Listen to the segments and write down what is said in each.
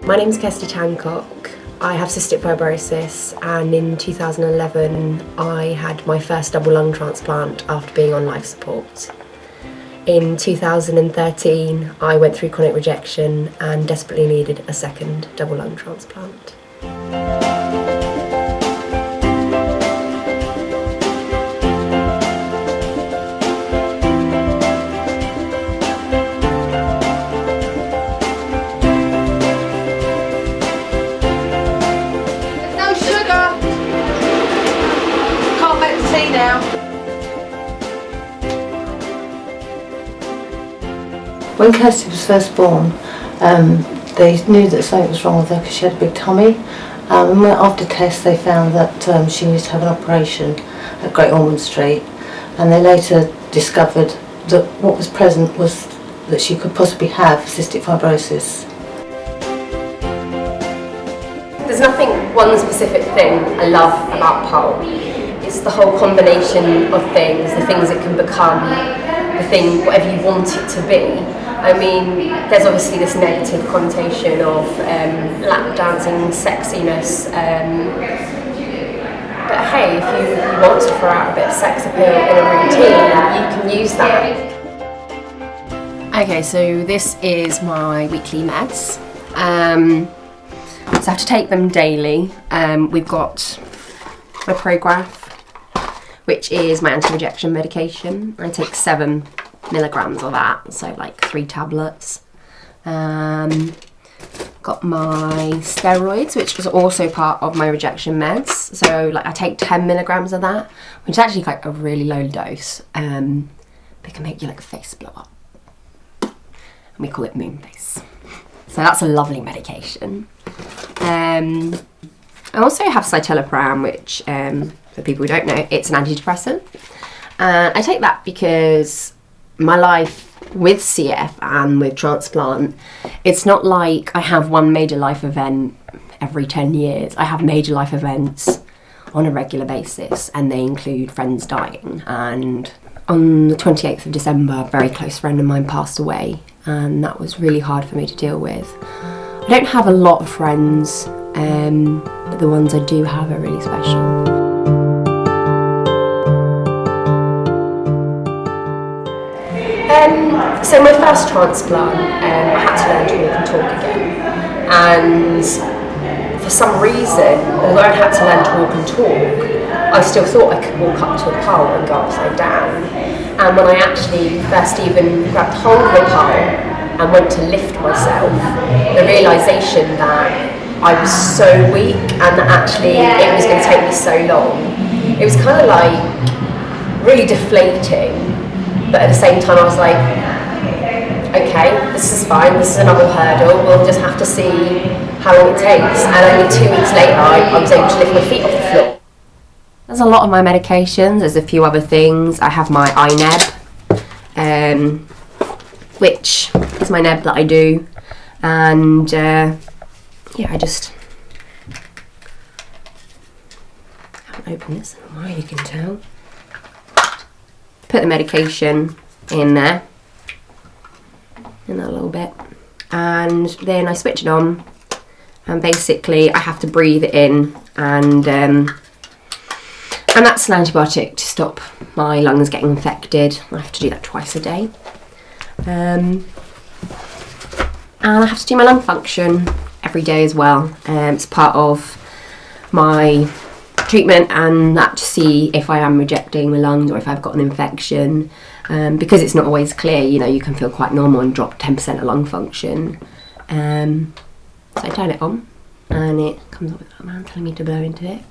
My name's Kirstie Tancock. I have cystic fibrosis, and in 2011 I had my first double lung transplant after being on life support. In 2013 I went through chronic rejection and desperately needed a second double lung transplant. When Kirstie was first born, they knew that something was wrong with her because she had a big tummy. And after tests they found that she needed to have an operation at Great Ormond Street, and they later discovered that what was present was that she could possibly have cystic fibrosis. There's nothing, one specific thing I love about pole. It's the whole combination of things, the things it can become, the thing, whatever you want it to be. I mean, there's obviously this negative connotation of lap dancing, sexiness, but hey, if you want to throw out a bit of sex appeal in a routine, you can use that. Okay, so this is my weekly meds. So I have to take them daily. We've got my Prograf, which is my anti-rejection medication. I take 7 milligrams of that, so like 3 tablets. Got my steroids, which is also part of my rejection meds. So like I take 10 milligrams of that, which is actually like a really low dose. They can make your like face blow up. And we call it moon face. So that's a lovely medication. I also have citalopram, which for people who don't know, it's an antidepressant. I take that because my life with CF and with transplant, it's not like I have one major life event every 10 years. I have major life events on a regular basis, and they include friends dying. And on the 28th of December, a very close friend of mine passed away, and that was really hard for me to deal with. I don't have a lot of friends, but the ones I do have are really special. So my first transplant, I had to learn to walk and talk again, and for some reason, although I had to learn to walk and talk, I still thought I could walk up to a pole and go upside down. And when I actually first even grabbed hold of a pole and went to lift myself, the realisation that I was so weak and that actually it was going to take me so long, it was kind of like really deflating. But at the same time I was like, okay, this is fine, this is another hurdle, we'll just have to see how long it takes. And only 2 weeks later I was able to lift my feet off the floor. There's a lot of my medications, there's a few other things. I have my iNeb, which is my neb that I do. And yeah, I just haven't opened this in a while, you can tell. Put the medication in there, in that little bit, and then I switch it on, and basically I have to breathe it in, and that's an antibiotic to stop my lungs getting infected. I have to do that twice a day, and I have to do my lung function every day as well. It's part of my treatment, and that to see if I am rejecting my lungs or if I've got an infection, because it's not always clear. You know, you can feel quite normal and drop 10% of lung function. So I turn it on and it comes up with that man telling me to blow into it.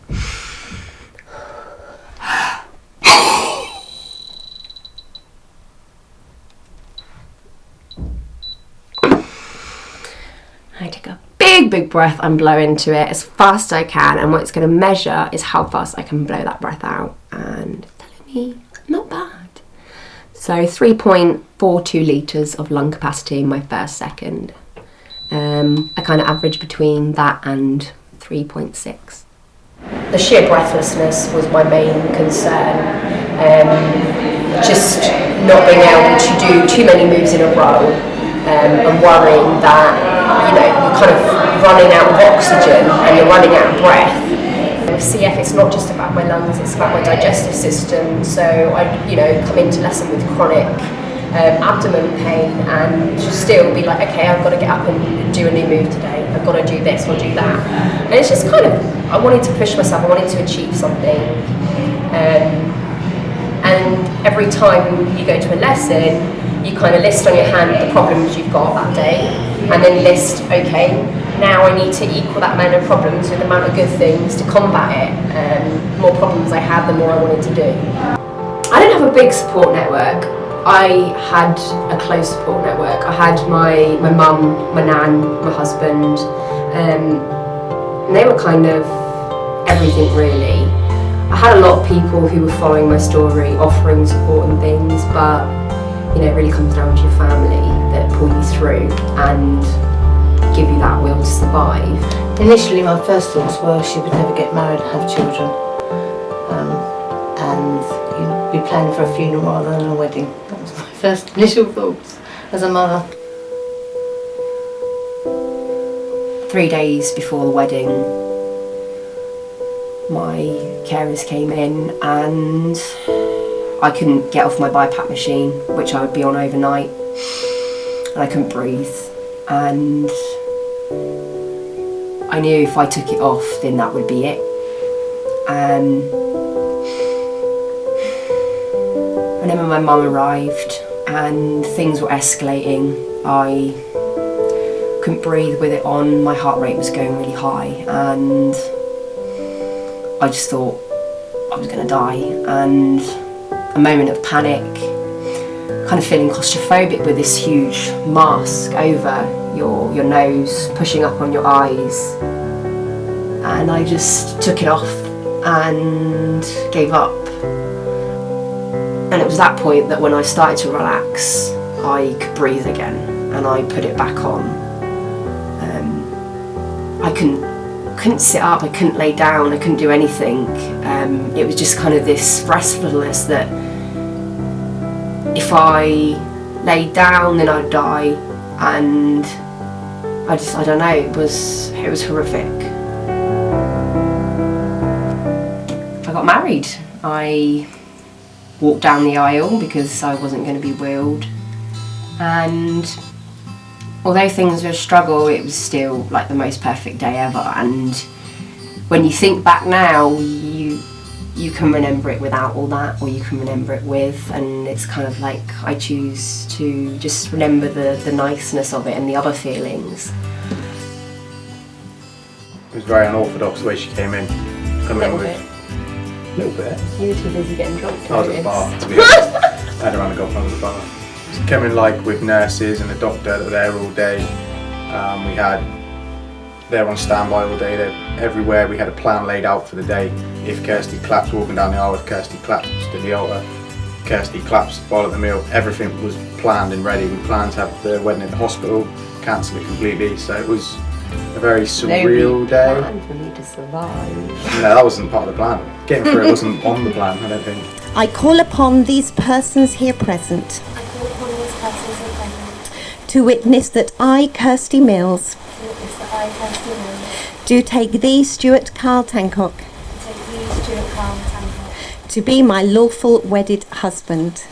I take a big breath and blow into it as fast as I can, and what it's going to measure is how fast I can blow that breath out, and it's telling me not bad. So 3.42 litres of lung capacity in my first second. I kind of average between that and 3.6. The sheer breathlessness was my main concern. Just not being able to do too many moves in a row, and worrying that, you're kind of running out of oxygen and you're running out of breath. With CF, it's not just about my lungs, it's about my digestive system. So I, come into lesson with chronic abdomen pain and just still be like, okay, I've got to get up and do a new move today. I've got to do this or do that. And it's just kind of, I wanted to push myself, I wanted to achieve something. And every time you go to a lesson, you kind of list on your hand the problems you've got that day, and then list, okay, now I need to equal that amount of problems with the amount of good things to combat it. The more problems I had, the more I wanted to do. I didn't have a big support network. I had a close support network. I had my mum, my nan, my husband, and they were kind of everything really. I had a lot of people who were following my story, offering support and things, but it really comes down to your family that pull you through and give you that will to survive. Initially my first thoughts were she would never get married and have children, and you'd be planning for a funeral rather than a wedding. That was my first initial thoughts as a mother. 3 days before the wedding, my carers came in and I couldn't get off my BiPAP machine, which I would be on overnight, and I couldn't breathe, and I knew if I took it off then that would be it. And then when my mum arrived and things were escalating, I couldn't breathe with it on, my heart rate was going really high, and I just thought I was going to die. And a moment of panic, kind of feeling claustrophobic with this huge mask over your nose, pushing up on your eyes, and I just took it off and gave up. And it was that point that when I started to relax, I could breathe again, and I put it back on. I couldn't sit up, I couldn't lay down, I couldn't do anything. It was just kind of this restfulness that if I laid down then I'd die, and I don't know, it was horrific. I got married. I walked down the aisle because I wasn't going to be wheeled, and although things were a struggle, it was still like the most perfect day ever. And when you think back now, you can remember it without all that, or you can remember it with, and it's kind of like I choose to just remember the niceness of it and the other feelings. It was very unorthodox the way she came in. A little bit. A little bit? You were too busy getting drunk. I was at the bar, to be honest. I had around the golf at the bar. She came in like with nurses and a doctor that were there all day. They were on standby all day. They're everywhere. We had a plan laid out for the day. If Kirstie claps walking down the aisle, if Kirstie claps to the altar, Kirstie claps while at the meal, everything was planned and ready. We planned to have the wedding at the hospital, cancel it completely. So it was a very surreal day. Plan for me to survive. No, that wasn't part of the plan. Getting through it wasn't on the plan, I don't think. I call upon these persons here present to witness that I, Kirstie Mills, do take thee, Stuart Carl Tancock, to be my lawful wedded husband.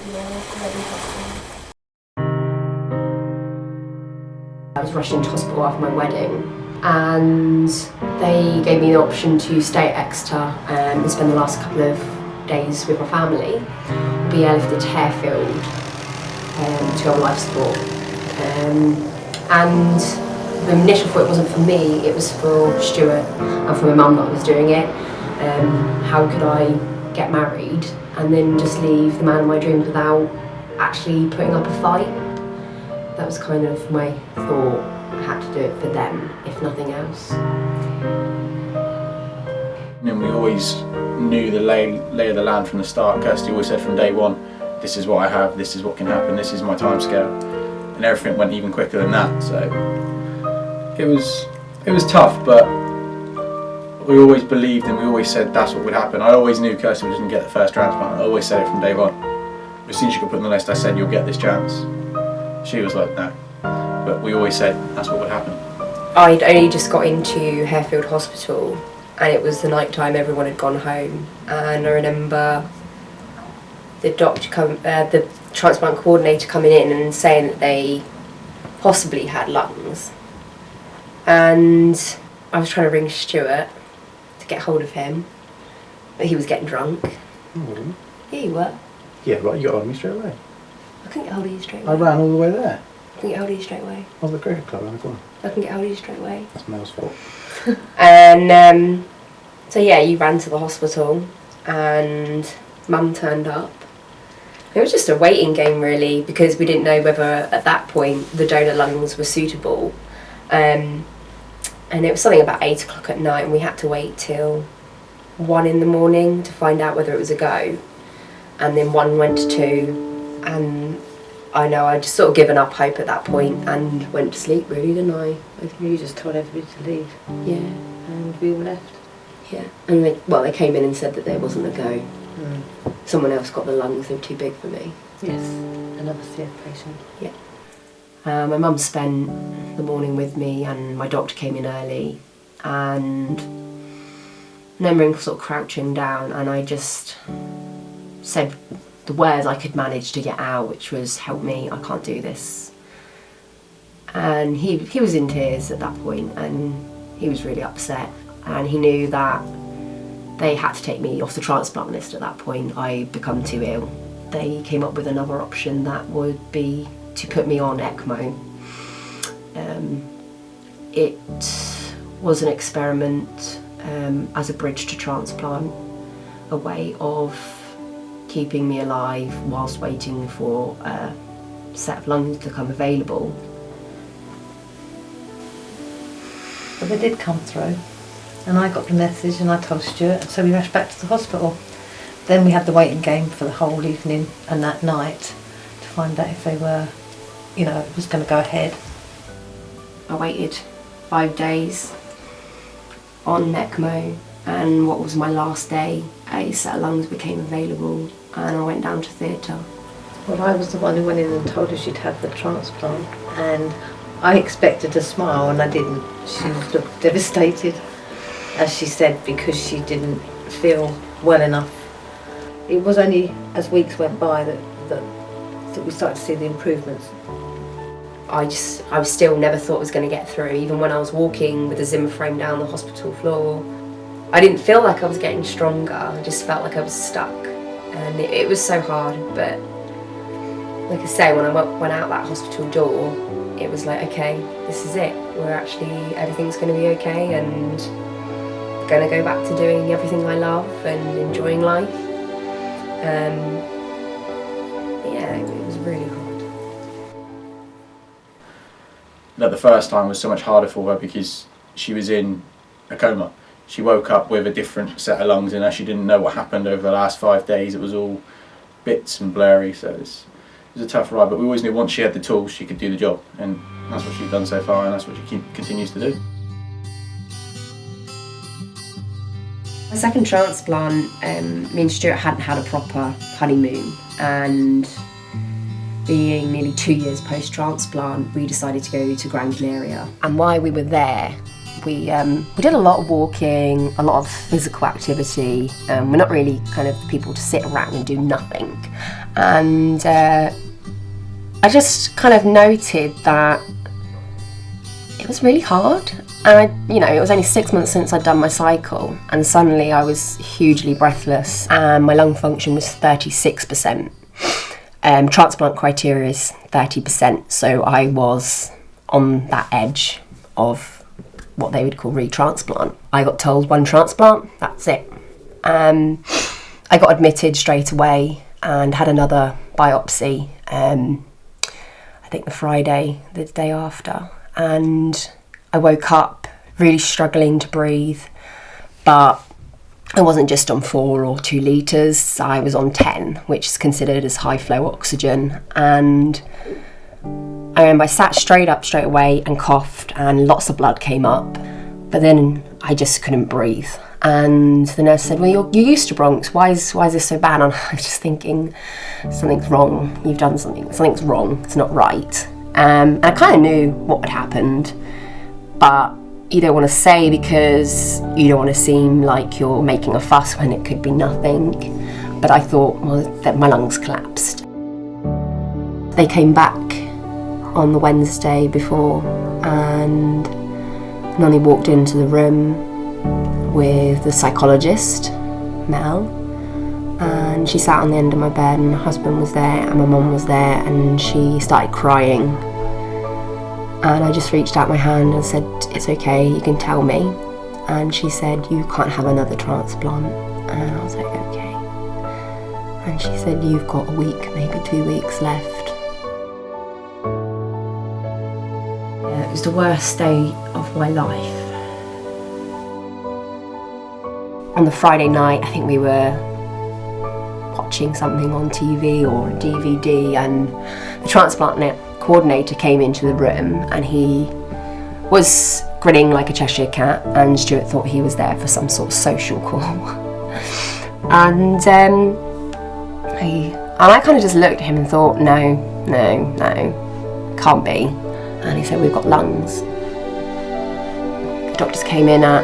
I was rushed into hospital after my wedding, and they gave me the option to stay at Exeter and spend the last couple of days with my family, be airlifted to Harefield to have life support. And the initial thought wasn't for me, it was for Stuart and for my mum that I was doing it. How could I get married and then just leave the man of my dreams without actually putting up a fight? That was kind of my thought. I had to do it for them, if nothing else. And we always knew the lay of the land from the start. Kirstie always said from day one, this is what I have, this is what can happen, this is my timescale. And everything went even quicker than that. So it was tough, but we always believed and we always said that's what would happen. I always knew Kirstie didn't get the first transplant. I always said it from day one. As soon as she got put on the list, I said, you'll get this chance. She was like, no, But we always said that's what would happen. I'd only just got into Harefield Hospital, and it was the night time, everyone had gone home, and I remember the the transplant coordinator coming in and saying that they possibly had lungs, and I was trying to ring Stuart to get hold of him, but he was getting drunk. Oh, Yeah, you were. yeah, right, you got hold of me straight away. I couldn't get hold of you straight I away. ran all the way there. I couldn't get hold of you straight away. I was at the cricket club around the corner. I couldn't get hold of you straight away. That's Mel's fault. And so yeah, you ran to the hospital, and Mum turned up. It was just a waiting game really, because we didn't know whether at that point the donor lungs were suitable. And it was something about 8 o'clock at night, and we had to wait till 1 in the morning to find out whether it was a go. And then 1 went to 2, and I know I'd just sort of given up hope at that point and went to sleep really, didn't I? You just told everybody to leave, Yeah, and we all left. yeah. And they came in and said that there wasn't a go. Mm. Someone else got the lungs, they were too big for me. Yes, another CF patient. My mum spent the morning with me, and my doctor came in early, and I remember sort of crouching down, and I just said the words I could manage to get out, which was, "Help me, I can't do this." And he was in tears at that point, and he was really upset, and he knew that they had to take me off the transplant list at that point. I'd become too ill. They came up with another option that would be to put me on ECMO. It was an experiment as a bridge to transplant, a way of keeping me alive whilst waiting for a set of lungs to come available. But they did come through, and I got the message, and I told Stuart, and so we rushed back to the hospital. Then we had the waiting game for the whole evening and that night to find out if they were, it was going to go ahead. I waited 5 days on ECMO, and what was my last day, a set of lungs became available, and I went down to theatre. Well, I was the one who went in and told her she'd had the transplant, and I expected a smile, and I didn't. She looked devastated, as she said, because she didn't feel well enough. It was only as weeks went by that we started to see the improvements. I still never thought I was going to get through, even when I was walking with a Zimmer frame down the hospital floor. I didn't feel like I was getting stronger, I just felt like I was stuck, and it was so hard. But like I say, when I went out that hospital door, it was like, okay, this is it, everything's going to be okay, and going to go back to doing everything I love and enjoying life. Yeah, it was really hard. That the first time was so much harder for her because she was in a coma. She woke up with a different set of lungs in her. She didn't know what happened over the last 5 days. It was all bits and blurry, so it was a tough ride. But we always knew once she had the tools, she could do the job, and that's what she's done so far, and that's what she continues to do. My second transplant, me and Stuart hadn't had a proper honeymoon, and being nearly 2 years post-transplant, we decided to go to Gran Canaria. And while we were there, we did a lot of walking, a lot of physical activity. We're not really kind of the people to sit around and do nothing. And I just kind of noted that it was really hard. And it was only 6 months since I'd done my cycle, and suddenly I was hugely breathless, and my lung function was 36%. Transplant criteria is 30%, so I was on that edge of what they would call retransplant. I got told 1 transplant, that's it. I got admitted straight away and had another biopsy, I think the day after, and I woke up really struggling to breathe, but I wasn't just on 4 or 2 litres, I was on 10, which is considered as high flow oxygen. And I remember I sat straight up straight away and coughed, and lots of blood came up, but then I just couldn't breathe. And the nurse said, "Well, you're used to bronchs, why is this so bad?" And I was just thinking, something's wrong, you've done something's wrong, it's not right. And I kind of knew what had happened, but you don't want to say because you don't want to seem like you're making a fuss when it could be nothing. But I thought, well, that my lungs collapsed. They came back on the Wednesday before, and Nonny walked into the room with the psychologist, Mel, and she sat on the end of my bed, and my husband was there and my mum was there, and she started crying. And I just reached out my hand and said, it's okay, you can tell me. And she said, you can't have another transplant. And I was like, okay. And she said, you've got a week, maybe 2 weeks left. Yeah, it was the worst day of my life. On the Friday night, I think we were watching something on TV or a DVD, and the transplant coordinator came into the room, and he was grinning like a Cheshire cat, and Stuart thought he was there for some sort of social call. And I kind of just looked at him and thought, no, can't be. And he said, we've got lungs. The doctors came in at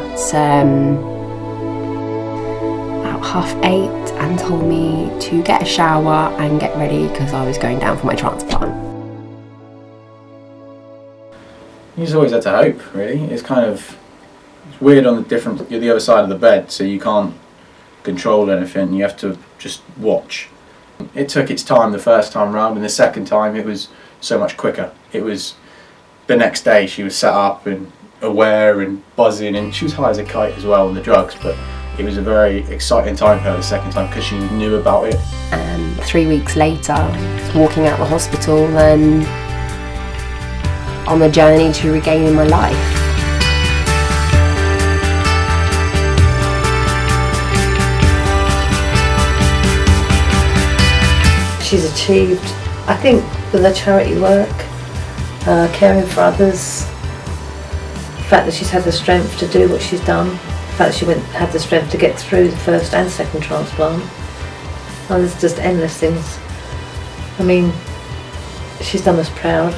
about 8:30 and told me to get a shower and get ready because I was going down for my transplant. You just always had to hope, really. It's weird on you're the other side of the bed, so you can't control anything, you have to just watch. It took its time the first time round, and the second time it was so much quicker. It was the next day she was set up and aware and buzzing, and she was high as a kite as well on the drugs, but it was a very exciting time for her the second time because she knew about it. 3 weeks later, I was walking out of the hospital and on the journey to regaining my life. She's achieved, I think, with her charity work, caring for others, the fact that she's had the strength to do what she's done, the fact that she had the strength to get through the first and second transplant. Oh, there's just endless things. I mean, she's done us proud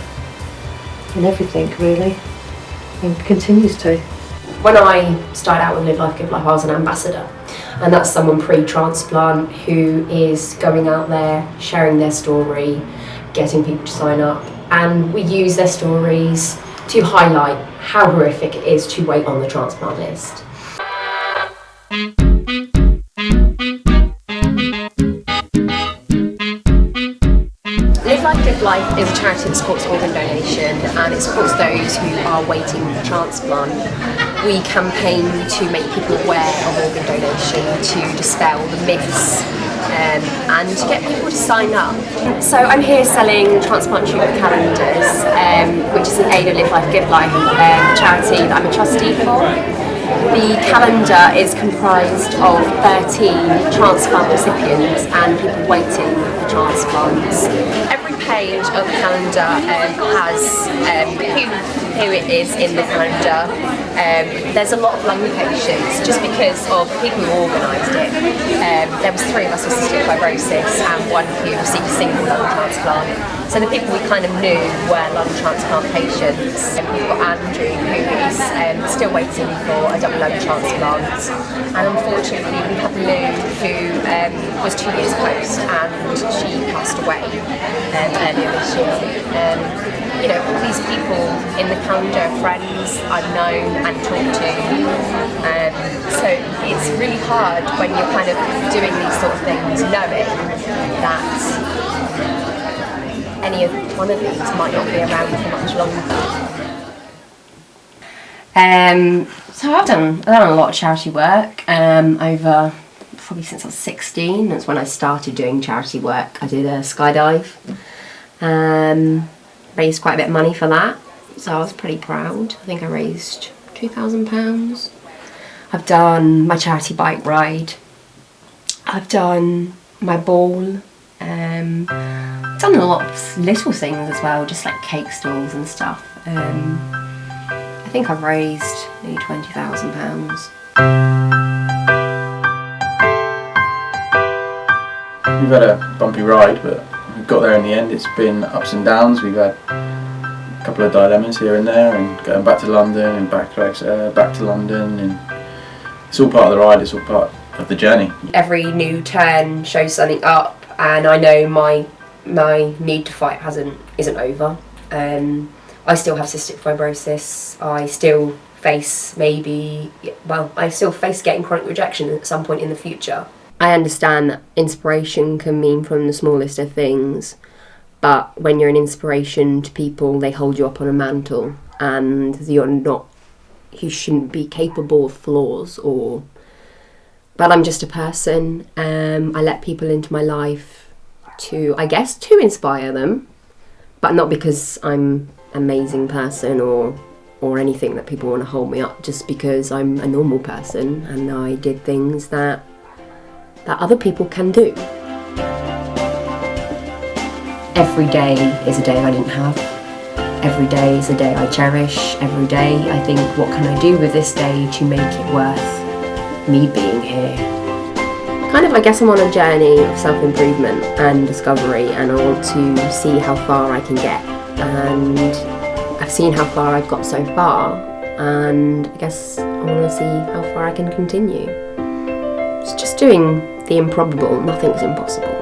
in everything, really, and continues to. When I started out with Live Life, Give Life, I was an ambassador. And that's someone pre-transplant who is going out there, sharing their story, getting people to sign up. And we use their stories to highlight how horrific it is to wait on the transplant list. Live Life, Give Life is a charity that supports organ donation, and it supports those who are waiting for transplant. We campaign to make people aware of organ donation, to dispel the myths, and to get people to sign up. So I'm here selling transplant treatment calendars, which is an aid of Live Life, Give Life, a charity that I'm a trustee for. The calendar is comprised of 13 transplant recipients and people waiting for transplants. Every page of the calendar has who it is in the calendar. There's a lot of lung patients just because of the people who organised it. There was 3 of us with cystic fibrosis and 1 who received a single lung transplant. So the people we kind of knew were lung transplant patients. We've got Andrew, who is still waiting for a double lung transplant, and unfortunately we have Lou, who was 2 years post, and she passed away earlier this year. You know, all these people in the calendar are friends I've known and talked to, so it's really hard when you're kind of doing these sort of things, knowing that any one of these might not be around for much longer. So I've done a lot of charity work over probably since I was 16. That's when I started doing charity work. I did a skydive, raised quite a bit of money for that, so I was pretty proud. I think I raised £2,000. I've done my charity bike ride. I've done my ball. I've done a lot of little things as well, just like cake stalls and stuff. I think I've raised nearly £20,000. We've had a bumpy ride, but we've got there in the end. It's been ups and downs. We've had a couple of dilemmas here and there, and going back to London and back to London, and it's all part of the ride. It's all part of the journey. Every new turn shows something up, and I know my need to fight isn't over. I still have cystic fibrosis. I still face getting chronic rejection at some point in the future. I understand that inspiration can mean from the smallest of things, but when you're an inspiration to people, they hold you up on a mantle, and you shouldn't be capable of flaws but I'm just a person. I let people into my life to inspire them, but not because I'm an amazing person or anything that people want to hold me up, just because I'm a normal person and I did things that other people can do. Every day is a day I didn't have. Every day is a day I cherish. Every day I think, what can I do with this day to make it worth me being here? I guess I'm on a journey of self-improvement and discovery, and I want to see how far I can get. And I've seen how far I've got so far, and I guess I want to see how far I can continue. It's just doing the improbable. Nothing's impossible.